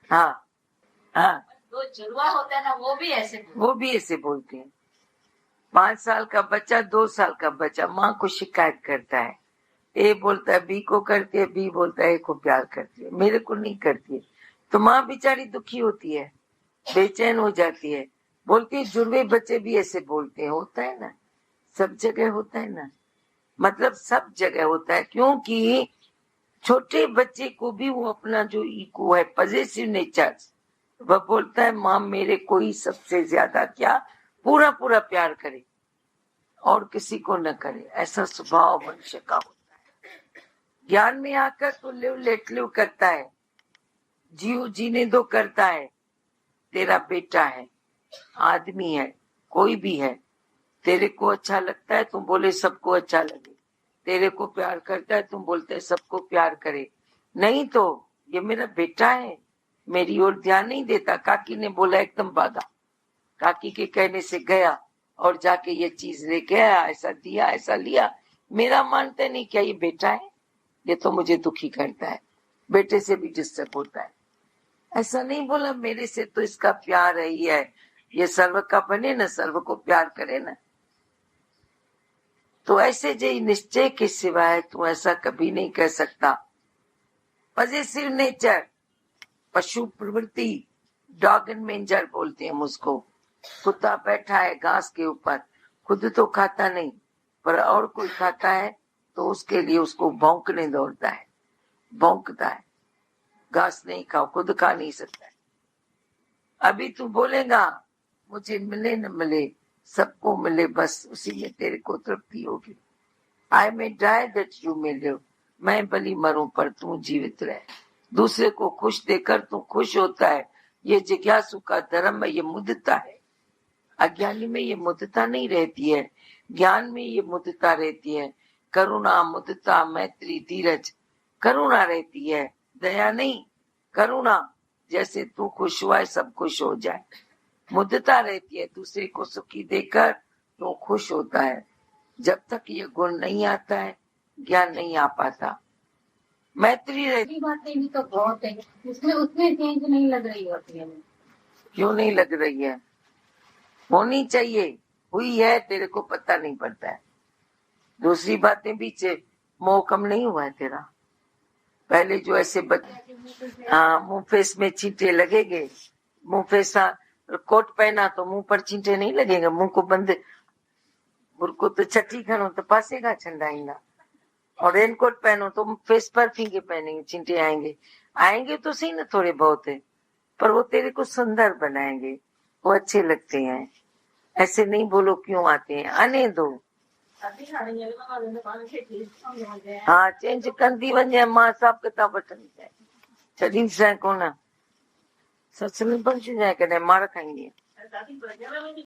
हाँ हाँ, जो जुड़वा होता है ना वो भी ऐसे बोलते हैं। 5 साल का बच्चा, 2 साल का बच्चा माँ को शिकायत करता है, ए बोलता है बी को करती है, बी बोलता है ए को प्यार करती है, मेरे को नहीं करती है। तो माँ बेचारी दुखी होती है, बेचैन हो जाती है, बोलती है जुड़वे बच्चे भी ऐसे बोलते हैं। होता है ना, सब जगह होता है ना, मतलब सब जगह होता है, क्योंकि छोटे बच्चे को भी वो अपना जो ईगो है, पॉजिटिव नेचर, वह बोलता है माँ मेरे को ही सबसे ज्यादा क्या पूरा पूरा प्यार करे और किसी को न करे। ऐसा स्वभाव मनुष्य का होता है। ज्ञान में आकर तो लिव लेट लिव करता है, जीव जीने दो करता है। तेरा बेटा है, आदमी है, कोई भी है, तेरे को अच्छा लगता है तुम बोले सबको अच्छा लगे, तेरे को प्यार करता है तुम बोलते सबको प्यार करे। नहीं तो ये मेरा बेटा है, मेरी ओर ध्यान नहीं देता। काकी ने बोला एकदम भागा, काकी के कहने से गया और जाके ये चीज लेके आया, ऐसा दिया ऐसा लिया। मेरा मानते नहीं, क्या ये बेटा है? ये तो मुझे दुखी करता है, बेटे से भी डिस्टर्ब होता है। ऐसा नहीं बोला, मेरे से तो इसका प्यार है ही है, ये सर्व का बने ना, सर्व को प्यार करे ना। तो ऐसे जो निश्चय के सिवाय तू ऐसा कभी नहीं कह सकता। पॉजिटिव नेचर, पशु प्रवृत्ति, डॉग एंड मेंजर बोलते हैं मुझको। कुत्ता बैठा है घास के ऊपर, खुद तो खाता नहीं, पर और कोई खाता है तो उसके लिए उसको भौंकने दौड़ता है, भौंकता है। घास नहीं खाओ, खुद खा नहीं सकता है। अभी तू बोलेगा मुझे मिले न मिले, सबको मिले, बस उसी में तेरे को तृप्ति होगी। I may die that you may live, मैं भली मरूं पर तू जीवित रहे। दूसरे को खुश देकर तू खुश होता है, ये जिज्ञासु का धर्म है, ये मुद्दता है। अज्ञानी में ये मुद्दता नहीं रहती है, ज्ञान में ये मुद्दता रहती है। करुणा, मुद्दता, मैत्री, धीरज, करुणा रहती है, दया नहीं, करुणा। जैसे तू खुश हुआ है सब खुश हो जाए। मुद्दता रहती है, दूसरे को सुखी देकर तो खुश होता है। जब तक ये गुण नहीं आता है ज्ञान नहीं आ पाता। मैत्री रहती, बातें भी तो बहुत है, उसमें उतने चेंज नहीं लग रही होती है। क्यों नहीं लग रही है? होनी चाहिए, हुई है, तेरे को पता नहीं पड़ता है। दूसरी बातें भी मोह कम नहीं हुआ है तेरा। पहले जो ऐसे हाँ, मुंह फेस में छींटे लगेंगे, मुंह फेस कोट पहना तो मुंह पर छींटे नहीं लगेंगे, मुंह को बंद मुर्को तो छठी खनो तो पासेगा छंडाईना। और रेनकोट पहनो तो फेस पर फींगे पहनेंगे, छींटे आएंगे, आएंगे तो सही ना थोड़े बहुत है, पर वो तेरे को सुंदर बनाएंगे, वो अच्छे लगते हैं। ऐसे नहीं बोलो क्यों आते हैं, आने दो। हाँ, चेंज कंदी वञे मां साहब किताब वठंदी जाए, छॾी जाए कोन, सत्संग पहुची जाए, कॾहिं मार खाईंदी।